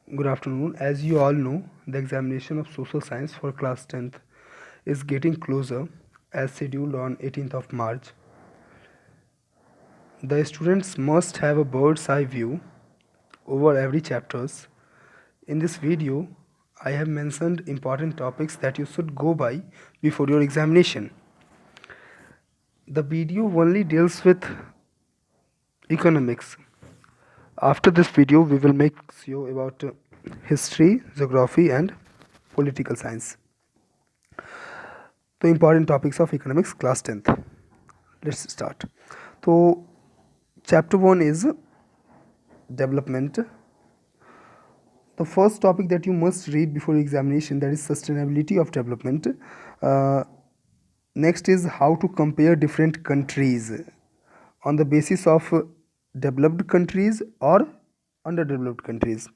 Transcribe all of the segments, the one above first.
Good afternoon. As you all know, the examination of social science for class 10th is getting closer as scheduled on 18th of March. The students must have a bird's eye view over every chapters. In this video, I have mentioned important topics that you should go by before your examination. The video only deals with economics. After this video, we will make you about history, geography and political science. The important topics of economics class 10th. Let's start. So chapter 1 is development. The first topic that you must read before examination, that is sustainability of development. Next is how to compare different countries on the basis of developed countries or underdeveloped countries.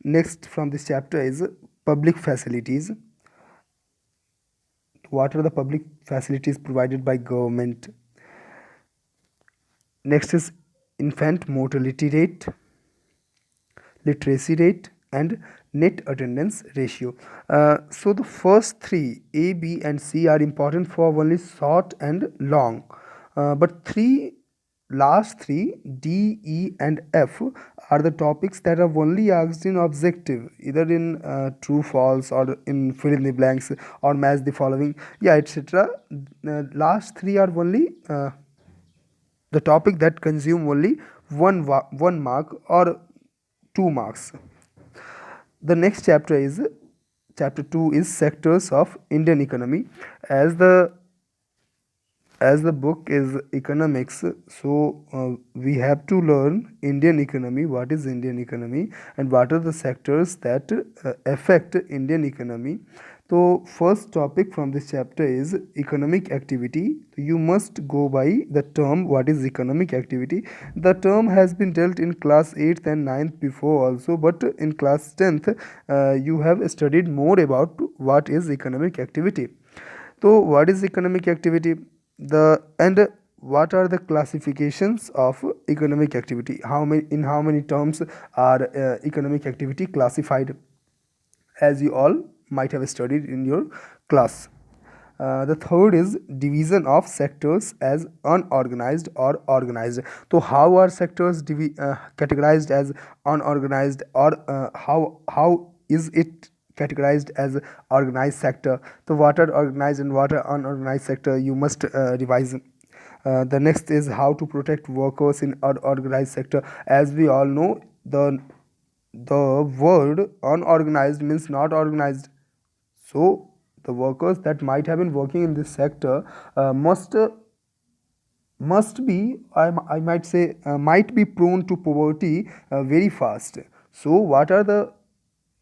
Next from this chapter is public facilities. What are the public facilities provided by government? Next is infant mortality rate, literacy rate and net attendance ratio. So the first three, A, B and C, are important for only short and long, but last three, D, E and F, are the topics that are only asked in objective, either in true false or in fill in the blanks or match the following, yeah, etc. Last three are only the topic that consume only one mark or 2 marks. The next chapter is chapter 2 is sectors of Indian economy. As the book is economics, so we have to learn Indian economy, what is Indian economy and what are the sectors that affect Indian economy. So first topic from this chapter is economic activity. You must go by the term what is economic activity. The term has been dealt in class 8th and 9th before also, but in class 10th you have studied more about what is economic activity. So what is economic activity? What are the classifications of economic activity? How many terms are economic activity classified? As you all might have studied in your class. The third is division of sectors as unorganized or organized. So how are sectors categorized as unorganized, or how is it categorized as organized sector? So what are organized and what are unorganized sector, you must revise. The next is how to protect workers in unorganized sector. As we all know, the word unorganized means not organized. So the workers that might have been working in this sector must be, I might say, might be prone to poverty very fast. So what are the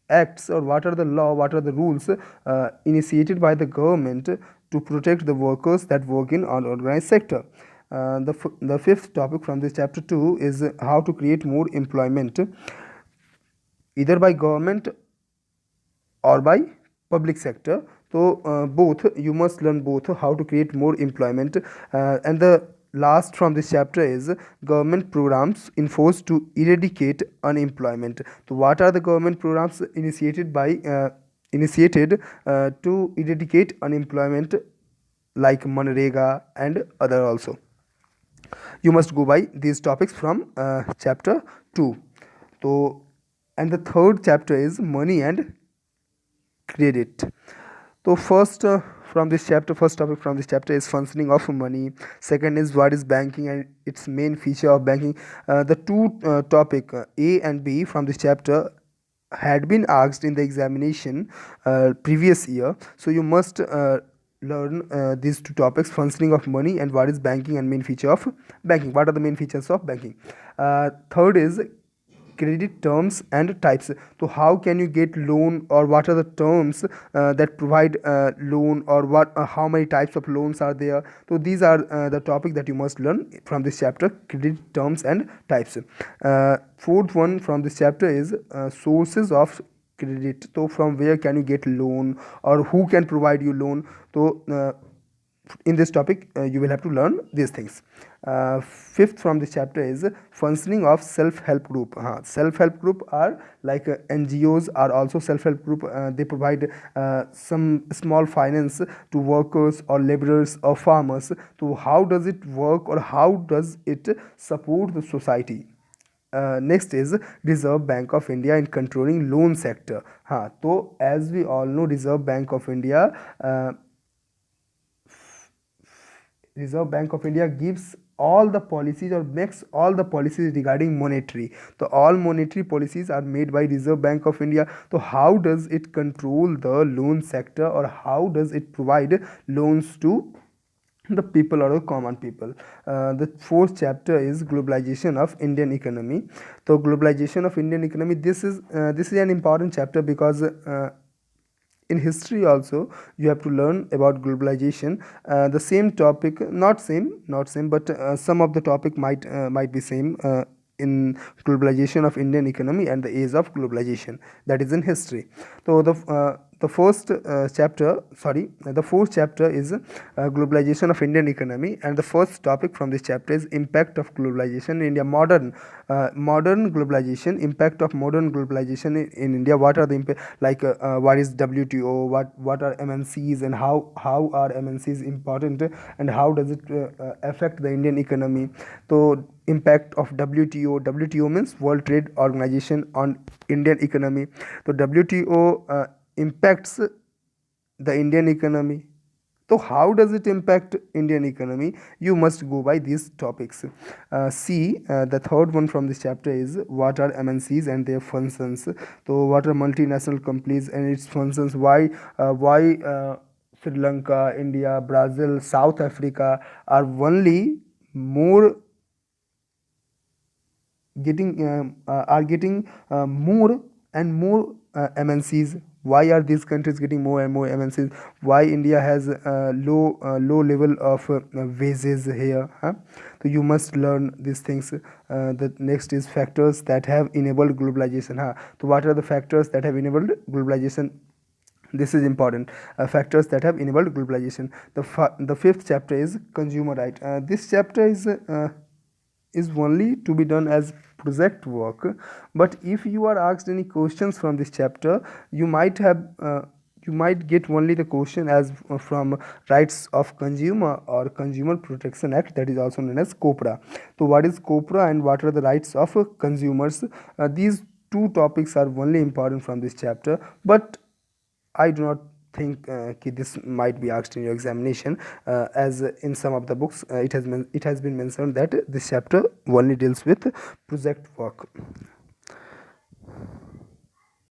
acts, or what are the law, what are the rules initiated by the government to protect the workers that work in unorganized sector? The fifth topic from this chapter 2 is how to create more employment, either by government or by public sector. So both, you must learn both, how to create more employment. And the last from this chapter is government programs enforced to eradicate unemployment. So what are the government programs initiated to eradicate unemployment, like Manrega and other also? You must go by these topics from chapter 2. So, and the third chapter is money and credit. So first topic from this chapter is functioning of money. Second is what is banking and its main feature of banking. The two topic A and B from this chapter had been asked in the examination previous year. So you must learn these two topics, functioning of money and what is banking and main feature of banking. What are the main features of banking? Third is credit terms and types. So how can you get loan, or what are the terms that provide loan, or how many types of loans are there? So these are the topic that you must learn from this chapter, credit terms and types. Fourth one from this chapter is sources of credit. So from where can you get loan, or who can provide you loan? So in this topic you will have to learn these things. Fifth from this chapter is functioning of self-help group. Self-help group are like NGOs are also self-help group. They provide some small finance to workers or laborers or farmers. So how does it work, or how does it support the society? Next is Reserve Bank of India in controlling loan sector. So as we all know, Reserve Bank of India gives all the policies or makes all the policies regarding monetary. So all monetary policies are made by Reserve Bank of India. So how does it control the loan sector, or how does it provide loans to the people or the common people? The fourth chapter is globalization of Indian economy. So globalization of Indian economy, this is an important chapter because in history also you have to learn about globalization. The same topic, not same but some of the topic might be same in globalization of Indian economy and the age of globalization, that is in history. So the first chapter sorry the fourth chapter is globalization of Indian economy, and the first topic from this chapter is impact of globalization in India. Modern globalization, impact of modern globalization in India. What are the like what is WTO, what are MNCs, and how are MNCs important, and how does it affect the Indian economy? So impact of WTO means World Trade Organization on Indian economy. So WTO impacts the Indian economy. So how does it impact Indian economy? You must go by these topics. The third one from this chapter is what are MNCs and their functions. So what are multinational companies and its functions? Why Sri Lanka, India, Brazil, South Africa are only more getting more and more MNCs? Why are these countries getting more and more MNCs? Why India has low level of wages here? So you must learn these things. The next is factors that have enabled globalization. So what are the factors that have enabled globalization? This is important. Factors that have enabled globalization. The fifth chapter is consumer right. This chapter is only to be done as project work, but if you are asked any questions from this chapter, you might get only the question as from Rights of Consumer or Consumer Protection Act, that is also known as COPRA. So what is COPRA and what are the rights of consumers? These two topics are only important from this chapter, but I do not think this might be asked in your examination, as in some of the books it has been mentioned that this chapter only deals with project work.